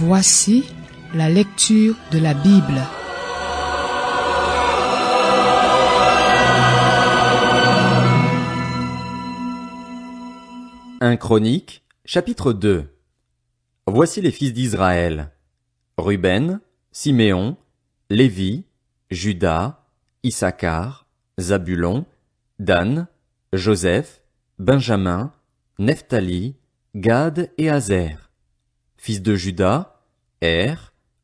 Voici la lecture de la Bible. Un Chronique, chapitre 2. Voici les fils d'Israël. Ruben, Siméon, Lévi, Juda, Issachar, Zabulon, Dan, Joseph, Benjamin, Nephtali, Gad et Aser. Fils de Juda,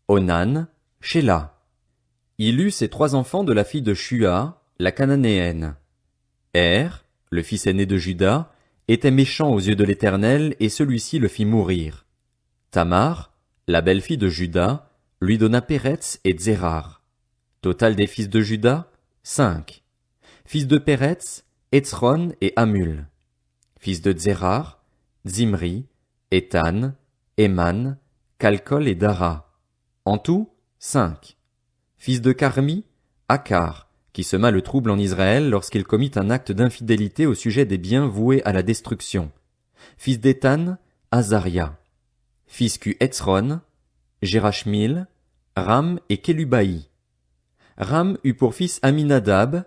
Onan, Shéla. Il eut ses 3 enfants de la fille de Shua, la cananéenne. Le fils aîné de Juda, était méchant aux yeux de l'Éternel, et celui-ci le fit mourir. Tamar, la belle-fille de Juda, lui donna Péretz et Tsérar. Total des fils de Juda, 5. Fils de Péretz, Hétzron et Hamul. Fils de Tsérar, Zimri, Étan, Éman, Calcol et Dara. En tout, 5. Fils de Carmi, Akar, qui sema le trouble en Israël lorsqu'il commit un acte d'infidélité au sujet des biens voués à la destruction. Fils d'Étan, Azaria. Fils qu'eut Hétzron, Jérachmil, Ram et Kélubaï. Ram eut pour fils Aminadab,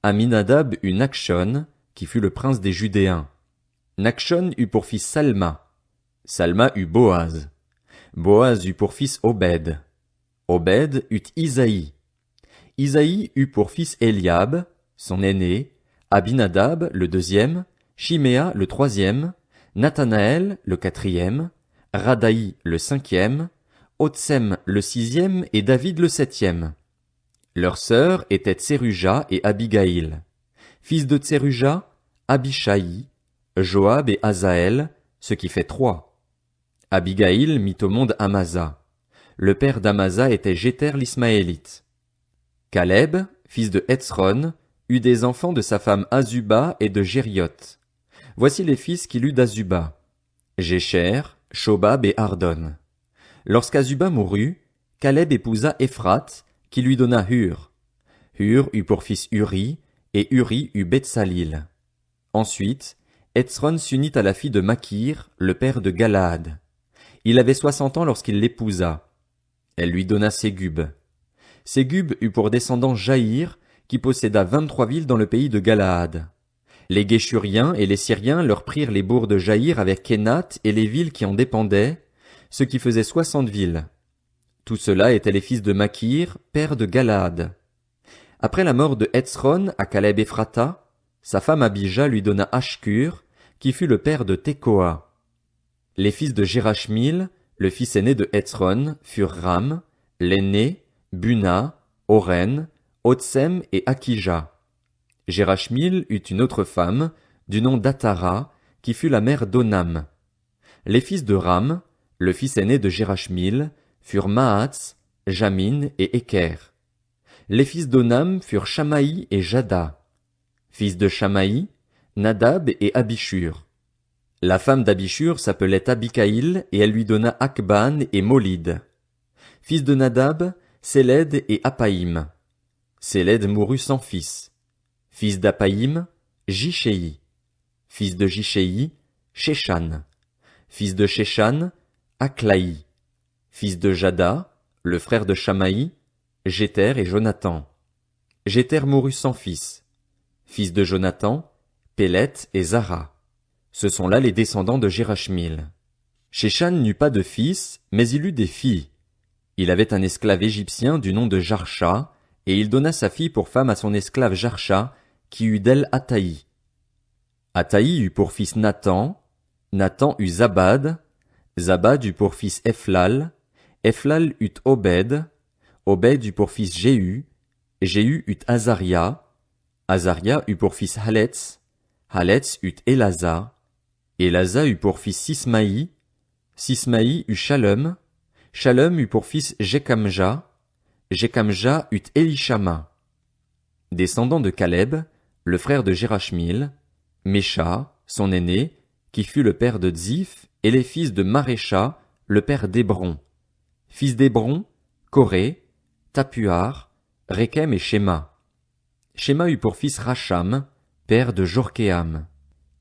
Aminadab eut Nachshon, qui fut le prince des Judéens. Nachshon eut pour fils Salma. Salma eut Boaz. Boaz eut pour fils Obed. Obed eut Isaïe. Isaïe eut pour fils Eliab, son aîné, Abinadab, le 2e, Shiméa, le 3e, Nathanaël, le 4e, Radaï, le 5e, Otsem, le 6e et David, le 7e. Leurs sœurs étaient Tseruja et Abigaïl. Fils de Tseruja, Abishaï, Joab et Azaël, ce qui fait 3. Abigaïl mit au monde Amasa. Le père d'Amasa était Jéter l'Ismaélite. Caleb, fils de Hétzron, eut des enfants de sa femme Azuba et de Jérioth. Voici les fils qu'il eut d'Azuba: Jécher, Shobab et Ardon. Lorsqu'Azuba mourut, Caleb épousa Éphrate, qui lui donna Hur. Hur eut pour fils Uri, et Uri eut Bethsalil. Ensuite, Hétzron s'unit à la fille de Makir, le père de Galaad. Il avait 60 ans lorsqu'il l'épousa. Elle lui donna Ségub. Ségub eut pour descendant Jaïr, qui posséda 23 villes dans le pays de Galaad. Les Guéshuriens et les Syriens leur prirent les bourgs de Jaïr avec Kénath et les villes qui en dépendaient, ce qui faisait 60 villes. Tout cela étaient les fils de Makir, père de Galaad. Après la mort de Hétzron à Caleb Ephrata, sa femme Abija lui donna Ashkur, qui fut le père de Tekoa. Les fils de Jérachmil, le fils aîné de Hétzron, furent Ram, l'aîné, Buna, Oren, Otsem et Akija. Jérachmil eut une autre femme, du nom d'Atara, qui fut la mère d'Onam. Les fils de Ram, le fils aîné de Jérachmil, furent Mahatz, Jamin et Éker. Les fils d'Onam furent Shamaï et Jada. Fils de Shamaï, Nadab et Abishur. La femme d'Abishur s'appelait Abikaïl et elle lui donna Akban et Molid. Fils de Nadab, Séled et Apaïm. Séled mourut sans fils. Fils d'Apaïm, Jishéi. Fils de Jishéi, Shéshan. Fils de Shéshan, Aklaï. Fils de Jada, le frère de Shamaï, Jéter et Jonathan. Jéter mourut sans fils. Fils de Jonathan, Pélet et Zara. Ce sont là les descendants de Jérachmil. Shéshan n'eut pas de fils, mais il eut des filles. Il avait un esclave égyptien du nom de Jarsha, et il donna sa fille pour femme à son esclave Jarsha, qui eut d'elle Ataï. Ataï eut pour fils Nathan, Nathan eut Zabad, Zabad eut pour fils Ephlal, Ephlal eut Obed, Obed eut pour fils Jéhu, Jéhu eut Azaria, Azaria eut pour fils Haletz, Haletz eut Élasa, Élasa eut pour fils Sismaï, Sismaï eut Shalom, Shalom eut pour fils Jekamja, Jekamja eut Élishama. Descendant de Caleb, le frère de Jérachmil, Mécha, son aîné, qui fut le père de Dzif, et les fils de Marécha, le père d'Hébron. Fils d'Hébron, Coré, Tapuar, Rékem et Shéma. Shéma eut pour fils Racham, père de Jorkéam.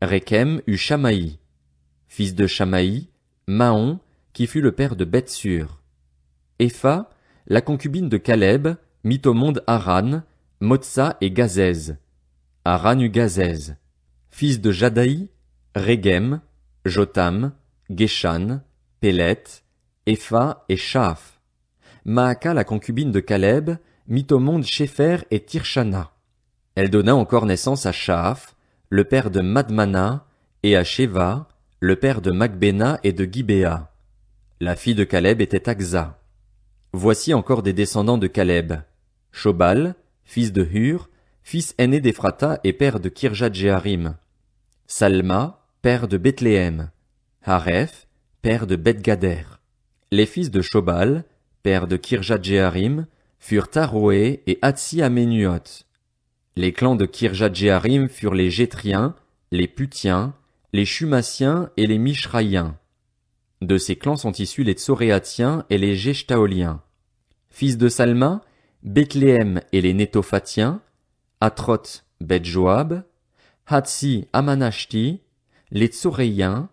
Rékem eut Shamaï. Fils de Shamaï, Mahon, qui fut le père de Beth-Sur. Epha, la concubine de Caleb, mit au monde Haran, Motsa et Gazez. Haran eut Gazez. Fils de Jadaï, Régem, Jotam, Geshan, Pélet, Epha et Shaaph. Maaka, la concubine de Caleb, mit au monde Shépher et Tirshana. Elle donna encore naissance à Shaaph, le père de Madmana, et à Sheva, le père de Macbéna et de Gibéa. La fille de Caleb était Aksa. Voici encore des descendants de Caleb. Shobal, fils de Hur, fils aîné d'Ephrata et père de Kirjat-Jéarim. Salma, père de Bethléem. Hareph, père de Beth-Gader. Les fils de Shobal, père de Kirjat-Jéarim, furent Taroé et Hatsi-Aménuot. Les clans de Kirjat-Jéarim furent les Jétriens, les Putiens, les Shumassiens et les Mishraïens. De ces clans sont issus les Tsoréatiens et les Jeshtaoliens. Fils de Salma, Bethléem et les Nétophatiens, Atroth, Beth-Joab, Hatsi Amanashti, les Tsoréiens,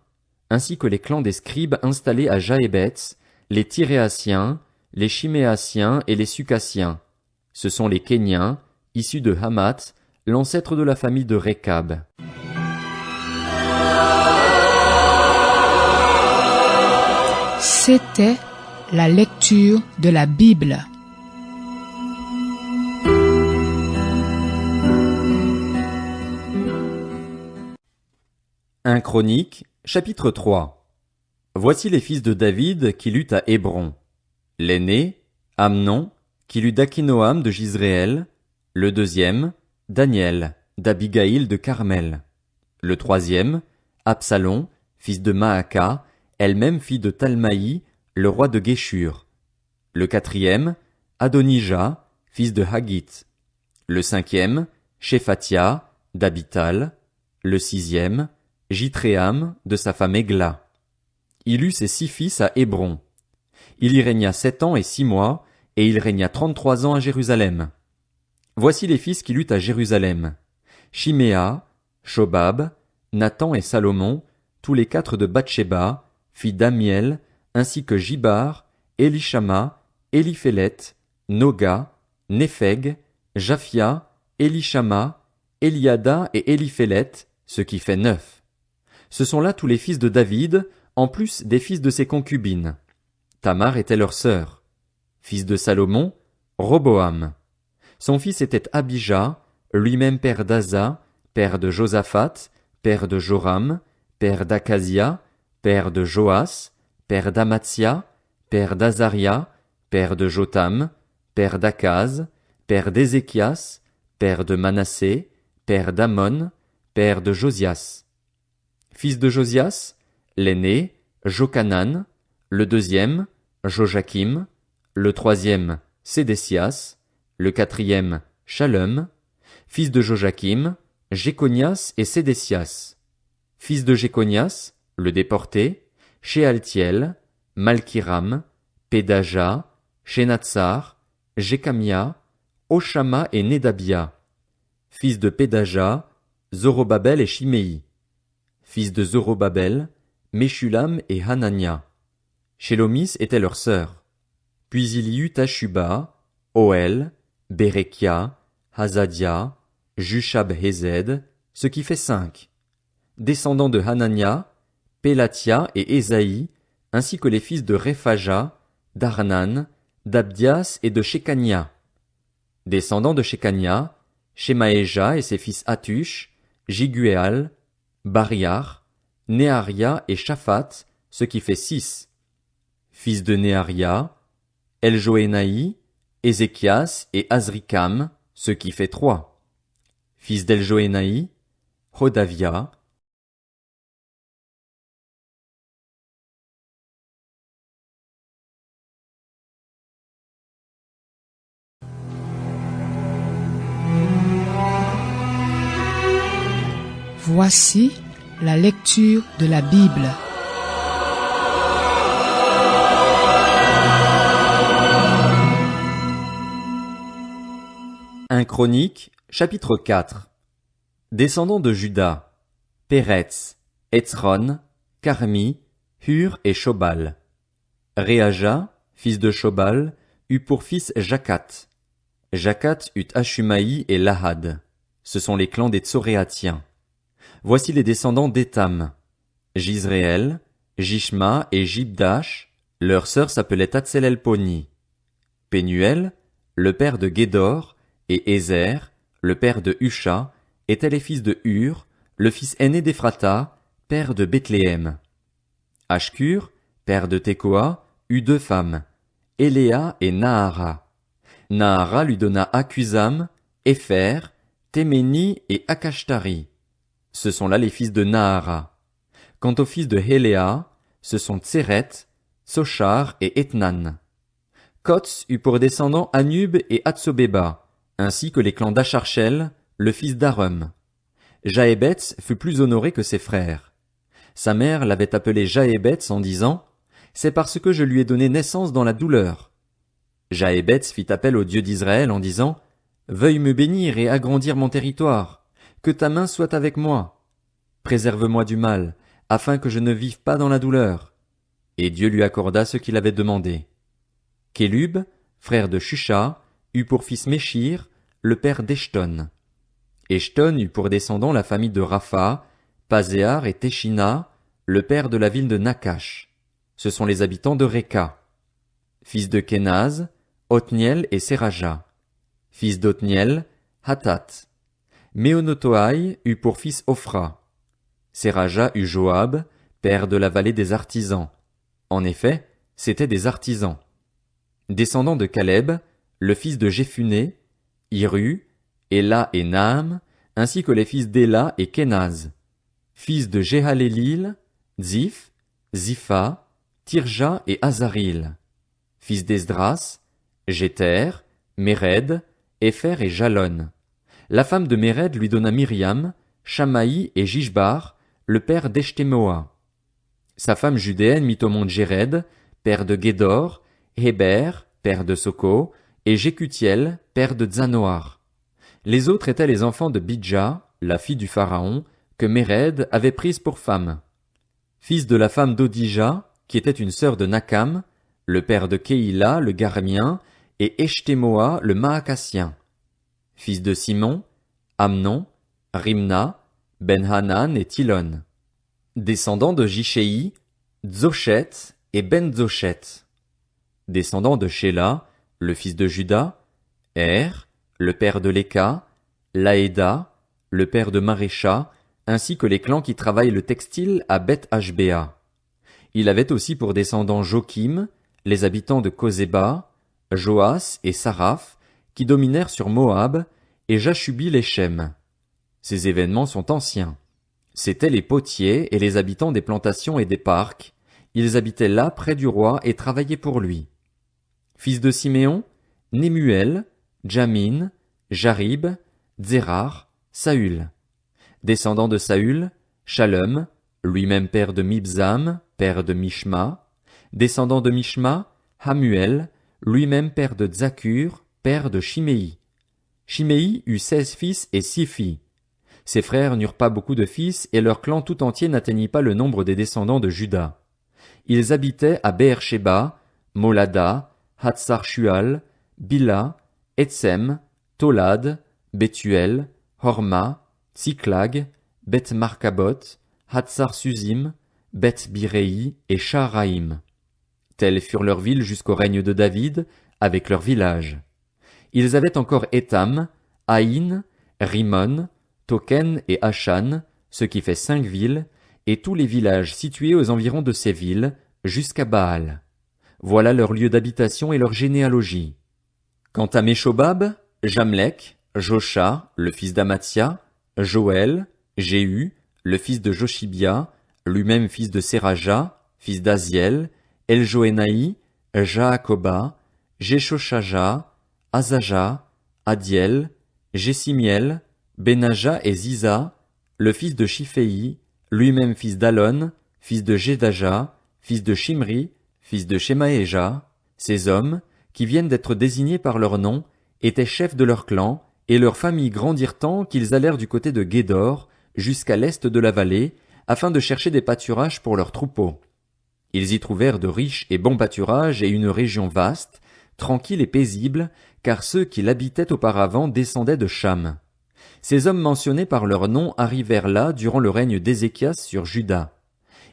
ainsi que les clans des scribes installés à Jaébetz, les Tyréasiens, les Chiméasiens et les Sucassiens. Ce sont les Kéniens, issus de Hamath, l'ancêtre de la famille de Rékab. C'était la lecture de la Bible. Un Chronique, chapitre 3. Voici les fils de David qui luttent à Hébron. L'aîné, Amnon, qui lut d'Akinoam de Jizréel. Le deuxième, Daniel, d'Abigaïl de Carmel. Le troisième, Absalom, fils de Maaka, elle-même fille de Talmaï, le roi de Géshur. Le quatrième, Adonijah, fils de Haggith. Le cinquième, Shéphatia, d'Abital. Le sixième, Jitréam, de sa femme Égla. Il eut ses 6 fils à Hébron. Il y régna 7 ans et 6 mois, et il régna 33 ans à Jérusalem. Voici les fils qui luttent à Jérusalem. Shiméa, Shobab, Nathan et Salomon, tous les 4 de Bathsheba, fille d'Amiel, ainsi que Jibar, Élishama, Éliphélet, Noga, Népheg, Japhia, Élishama, Eliada et Éliphélet, ce qui fait 9. Ce sont là tous les fils de David, en plus des fils de ses concubines. Tamar était leur sœur. Fils de Salomon, Roboam. Son fils était Abijah, lui-même père d'Asa, père de Josaphat, père de Joram, père d'Akazia, père de Joas, père d'Amatzia, père d'Azaria, père de Jotam, père d'Akaz, père d'Ézéchias, père de Manassé, père d'Amon, père de Josias. Fils de Josias, l'aîné, Jochanan, le deuxième, Joachim, le troisième, Sédécias, le quatrième, Shallum, fils de Joachim, Jéconias et Sédécias. Fils de Jéconias, le déporté, Shealtiel, Malkiram, Pédaja, Shenatsar, Jécamia, Oshama et Nédabia. Fils de Pédaja, Zorobabel et Shimei. Fils de Zorobabel, Meshulam et Hanania. Shélomis était leur sœur. Puis il y eut Tashuba, Oel, Bérekia, Hazadia, Jushab-Hezed, ce qui fait 5. Descendants de Hanania, Pélatia et Ésaïe, ainsi que les fils de Réphaja, d'Arnan, d'Abdias et de Shekania. Descendants de Shekania, Shemaéja et ses fils Hatush, Jiguéal, Bariar, Néaria et Shaphat, ce qui fait 6. Fils de Néaria, Eljoénaï, Ézéchias et Azrikam, ce qui fait 3. Fils d'Eljoénaï, Hodavia. Voici la lecture de la Bible. Un Chronique, chapitre 4. Descendants de Juda, Péretz, Hétzron, Carmi, Hur et Shobal. Réaja, fils de Shobal, eut pour fils Jacat. Jacat eut Ashumaï et Lahad. Ce sont les clans des Tsoréatiens. Voici les descendants d'Étam. Jizréel, Jishma et Jibdash, leur sœur s'appelait Atselelponi. Pénuel, le père de Guédor, et Ézer, le père de Husha, étaient les fils de Hur, le fils aîné d'Ephrata, père de Bethléem. Ashkur, père de Tekoa, eut 2 femmes, Éléa et Nahara. Nahara lui donna Akuzam, Épher, Téméni et Akashtari. Ce sont là les fils de Nahara. Quant aux fils de Héléa, ce sont Tseret, Tsochar et Ethnan. Kotz eut pour descendants Anub et Atsobeba, ainsi que les clans d'Acharchel, le fils d'Arum. Jaébetz fut plus honoré que ses frères. Sa mère l'avait appelé Jaébetz en disant « C'est parce que je lui ai donné naissance dans la douleur ». Jaébetz fit appel au Dieu d'Israël en disant « Veuille me bénir et agrandir mon territoire, que ta main soit avec moi. Préserve-moi du mal, afin que je ne vive pas dans la douleur. » Et Dieu lui accorda ce qu'il avait demandé. Kélub, frère de Shusha, eut pour fils Méchir, le père d'Eshton. Eshton eut pour descendants la famille de Rapha, Pazéar et Téchina, le père de la ville de Nakash. Ce sont les habitants de Réka. Fils de Kénaz, Othniel et Séraja. Fils d'Othniel, Hatat. Méonotoaï eut pour fils Ophra. Séraja eut Joab, père de la vallée des artisans. En effet, c'étaient des artisans. Descendants de Caleb, le fils de Jéphuné, Hiru, Éla et Naam, ainsi que les fils d'Éla et Kénaz. Fils de Jéhalélil, Ziph, Zipha, Tirja et Azaril. Fils d'Esdras, Jéter, Méred, Épher et Jalon. La femme de Méred lui donna Myriam, Shamaï et Jishbar, le père d'Eshtémoa. Sa femme judéenne mit au monde Jéred, père de Guédor, Héber, père de Soko, et Jécutiel, père de Zanoar. Les autres étaient les enfants de Bidja, la fille du pharaon, que Méred avait prise pour femme. Fils de la femme d'Odija, qui était une sœur de Nakam, le père de Kéïla, le Garmien, et Eshtémoa, le Maacassien. Fils de Simon, Amnon, Rimna, Ben-Hanan et Tilon. Descendants de Jishéi, Dzochet et Ben-Dzochet. Descendants de Shéla, le fils de Juda, le père de Léka, Laéda, le père de Marécha, ainsi que les clans qui travaillent le textile à Beth-Ashbéa. Il avait aussi pour descendants Jokim, les habitants de Kozéba, Joas et Saraph, qui dominèrent sur Moab, et Jashubi et Shem. Ces événements sont anciens. C'étaient les potiers et les habitants des plantations et des parcs. Ils habitaient là près du roi et travaillaient pour lui. Fils de Siméon, Némuel, Jamin, Jarib, Zérar, Saül. Descendant de Saül, Shalom, lui-même père de Mibzam, père de Mishma. Descendant de Mishma, Hamuel, lui-même père de Zakur, père de Shiméi. Shiméi eut 16 fils et 6 filles. Ses frères n'eurent pas beaucoup de fils et leur clan tout entier n'atteignit pas le nombre des descendants de Juda. Ils habitaient à Beer-Sheba, Molada, Hatsar-Shual, Bila, Etsem, Tolad, Bethuel, Horma, Tsiklag, Beth-Markabot, Hatsar-Suzim, Beth-Biréi et Shaharaïm. Telles furent leurs villes jusqu'au règne de David, avec leurs villages. Ils avaient encore Étam, Haïn, Rimon, Token et Achan, ce qui fait 5 villes, et tous les villages situés aux environs de ces villes, jusqu'à Baal. Voilà leurs lieux d'habitation et leur généalogie. Quant à Méshobab, Jamlek, Josha, le fils d'Amatia, Joël, Jéhu, le fils de Joshibia, lui-même fils de Séraja, fils d'Aziel, Eljoénaï, Jaakoba, Jeshoshaja, Azaja, Adiel, Jessimiel, Benaja et Ziza, le fils de Shiphéi, lui-même fils d'Alon, fils de Jedaja, fils de Shimri, fils de Shemaéja. Ces hommes, qui viennent d'être désignés par leur nom, étaient chefs de leur clan, et leurs familles grandirent tant qu'ils allèrent du côté de Guédor, jusqu'à l'est de la vallée, afin de chercher des pâturages pour leurs troupeaux. Ils y trouvèrent de riches et bons pâturages et une région vaste, tranquille et paisible, car ceux qui l'habitaient auparavant descendaient de Cham. Ces hommes mentionnés par leur nom arrivèrent là durant le règne d'Ézéchias sur Juda.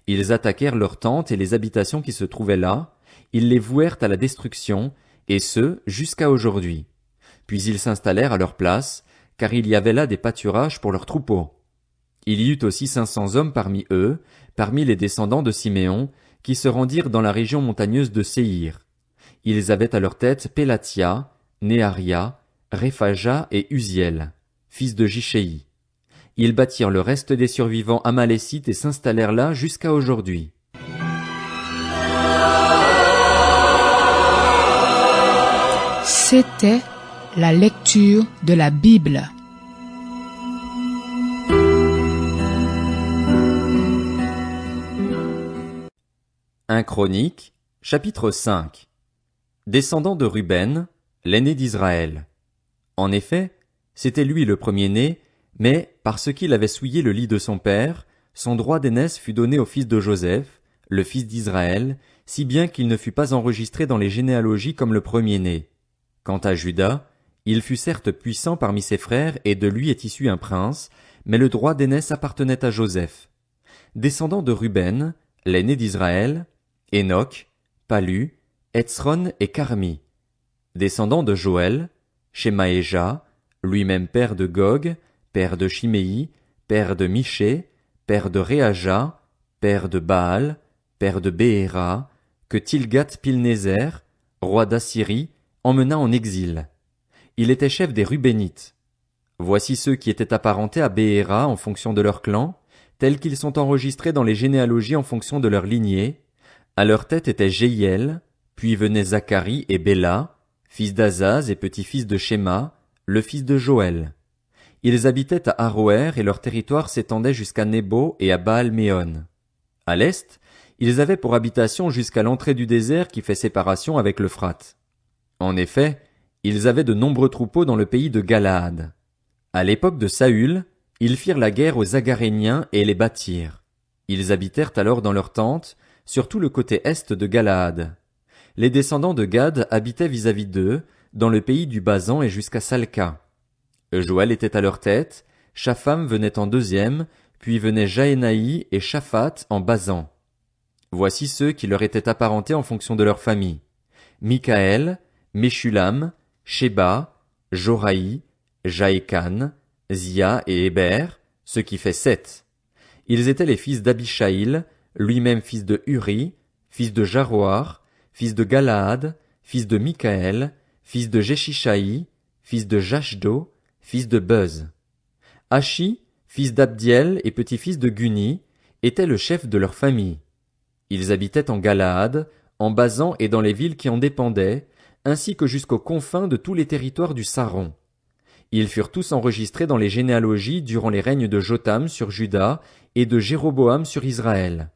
Ils attaquèrent leurs tentes et les habitations qui se trouvaient là, ils les vouèrent à la destruction, et ce, jusqu'à aujourd'hui. Puis ils s'installèrent à leur place, car il y avait là des pâturages pour leurs troupeaux. Il y eut aussi 500 hommes parmi eux, parmi les descendants de Siméon, qui se rendirent dans la région montagneuse de Séhir. Ils avaient à leur tête Pélatia, Néaria, Réphaja et Uziel, fils de Jishéi. Ils bâtirent le reste des survivants amalécites et s'installèrent là jusqu'à aujourd'hui. C'était la lecture de la Bible. Un Chronique, chapitre 5. Descendant de Ruben, l'aîné d'Israël. En effet, c'était lui le premier-né, mais, parce qu'il avait souillé le lit de son père, son droit d'aînesse fut donné au fils de Joseph, le fils d'Israël, si bien qu'il ne fut pas enregistré dans les généalogies comme le premier-né. Quant à Juda, il fut certes puissant parmi ses frères et de lui est issu un prince, mais le droit d'aînesse appartenait à Joseph. Descendant de Ruben, l'aîné d'Israël, Enoch, Palu, Hetzron et Carmi. Descendant de Joël, Shemaéja, lui-même père de Gog, père de Chiméi, père de Miché, père de Réaja, père de Baal, père de Béhéra, que Tilgat-Pilnézer, roi d'Assyrie, emmena en exil. Il était chef des Rubénites. Voici ceux qui étaient apparentés à Béhéra en fonction de leur clan, tels qu'ils sont enregistrés dans les généalogies en fonction de leur lignée. À leur tête était Jéhiel, puis venaient Zacharie et Béla, fils d'Azaz et petit-fils de Shéma, le fils de Joël. Ils habitaient à Aroër et leur territoire s'étendait jusqu'à Nébo et à Baal-Méon. À l'est, ils avaient pour habitation jusqu'à l'entrée du désert qui fait séparation avec l'Euphrate. En effet, ils avaient de nombreux troupeaux dans le pays de Galaad. À l'époque de Saül, ils firent la guerre aux Agaréniens et les battirent. Ils habitèrent alors dans leurs tentes, sur tout le côté est de Galaad. Les descendants de Gad habitaient vis-à-vis d'eux, dans le pays du Basan et jusqu'à Salca. Joël était à leur tête, Shapham venait en deuxième, puis venaient Jaénaï et Shaphat en Basan. Voici ceux qui leur étaient apparentés en fonction de leur famille. Mikaël, Meshulam, Sheba, Joraï, Jaékan, Zia et Héber, ce qui fait 7. Ils étaient les fils d'Abishaïl, lui-même fils de Uri, fils de Jaroar, fils de Galaad, fils de Mikaël, fils de Jeshishaï, fils de Jashdo, fils de Buz. Ashi, fils d'Abdiel et petit-fils de Guni, était le chef de leur famille. Ils habitaient en Galaad, en Basan et dans les villes qui en dépendaient, ainsi que jusqu'aux confins de tous les territoires du Saron. Ils furent tous enregistrés dans les généalogies durant les règnes de Jotham sur Juda et de Jéroboam sur Israël.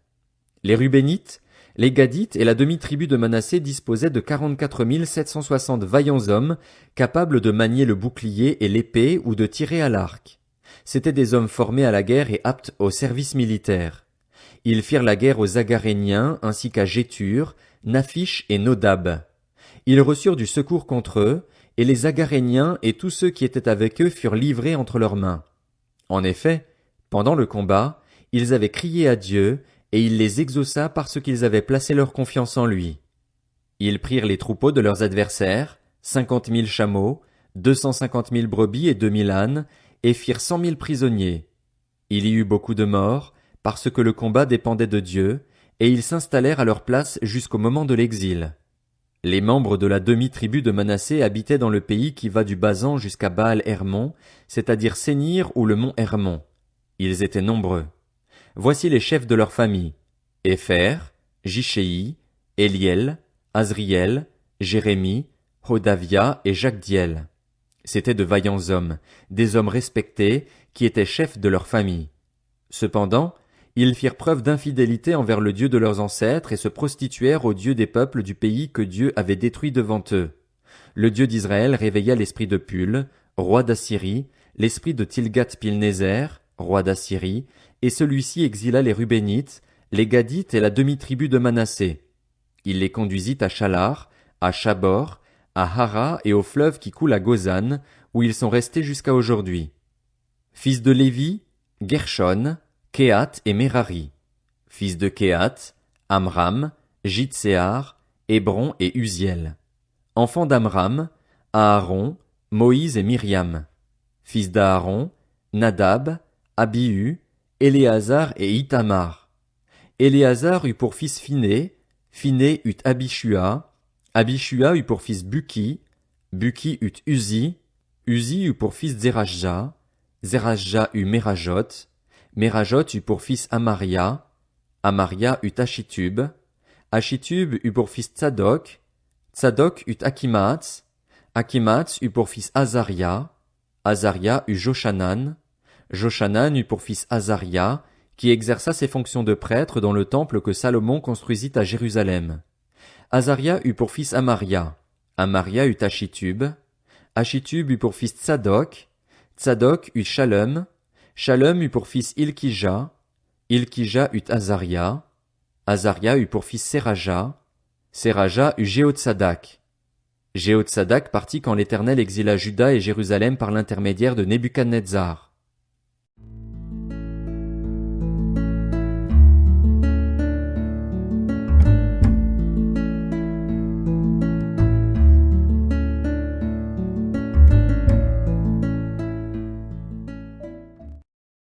Les Rubénites, les Gadites et la demi-tribu de Manassé disposaient de 44 760 vaillants hommes, capables de manier le bouclier et l'épée ou de tirer à l'arc. C'étaient des hommes formés à la guerre et aptes au service militaire. Ils firent la guerre aux Agaréniens ainsi qu'à Gétur, Naphish et Nodab. Ils reçurent du secours contre eux, et les Agaréniens et tous ceux qui étaient avec eux furent livrés entre leurs mains. En effet, pendant le combat, ils avaient crié à Dieu, et il les exauça parce qu'ils avaient placé leur confiance en lui. Ils prirent les troupeaux de leurs adversaires, 50 000 chameaux, 250 000 brebis et 2 000 ânes, et firent 100 000 prisonniers. Il y eut beaucoup de morts, parce que le combat dépendait de Dieu, et ils s'installèrent à leur place jusqu'au moment de l'exil. Les membres de la demi-tribu de Manassé habitaient dans le pays qui va du Basan jusqu'à Baal-Hermon, c'est-à-dire Sénir ou le mont Hermon. Ils étaient nombreux. Voici les chefs de leur famille. Épher, Jishéi, Éliel, Azriel, Jérémie, Hodavia et Jacdiel. C'étaient de vaillants hommes, des hommes respectés, qui étaient chefs de leur famille. Cependant, ils firent preuve d'infidélité envers le Dieu de leurs ancêtres et se prostituèrent au Dieu des peuples du pays que Dieu avait détruit devant eux. Le Dieu d'Israël réveilla l'esprit de Pul, roi d'Assyrie, l'esprit de Tilgat-Pilnézer, roi d'Assyrie, et celui-ci exila les Rubénites, les Gadites et la demi-tribu de Manassé. Il les conduisit à Chalar, à Chabor, à Hara et au fleuve qui coule à Gozan, où ils sont restés jusqu'à aujourd'hui. Fils de Lévi, Gershon, Kehat et Merari. Fils de Kehat, Amram, Jitséar, Hébron et Uziel. Enfants d'Amram, Aaron, Moïse et Myriam. Fils d'Aaron, Nadab, Abihu, Éléazar et Ithamar. Éléazar eut pour fils Phiné, Phiné eut Abishua, Abishua eut pour fils Buki, Buki eut Uzi, Uzi eut pour fils Zerachja, Zerachja eut Merajot, Merajot eut pour fils Amaria, Amaria eut Achitub, Achitub eut pour fils Tsadok, Tsadok eut Akimaats, Akimaats eut pour fils Azaria, Azaria eut Joshanan, Joshanan eut pour fils Azaria, qui exerça ses fonctions de prêtre dans le temple que Salomon construisit à Jérusalem. Azaria eut pour fils Amaria, Amaria eut Achitub, Achitub eut pour fils Tsadok, Tsadok eut Shalom, Shalom eut pour fils Ilkija, Ilkija eut Azaria, Azaria eut pour fils Seraja, Seraja eut Jéhotsadak. Jéhotsadak partit quand l'Éternel exila Juda et Jérusalem par l'intermédiaire de Nebuchadnezzar.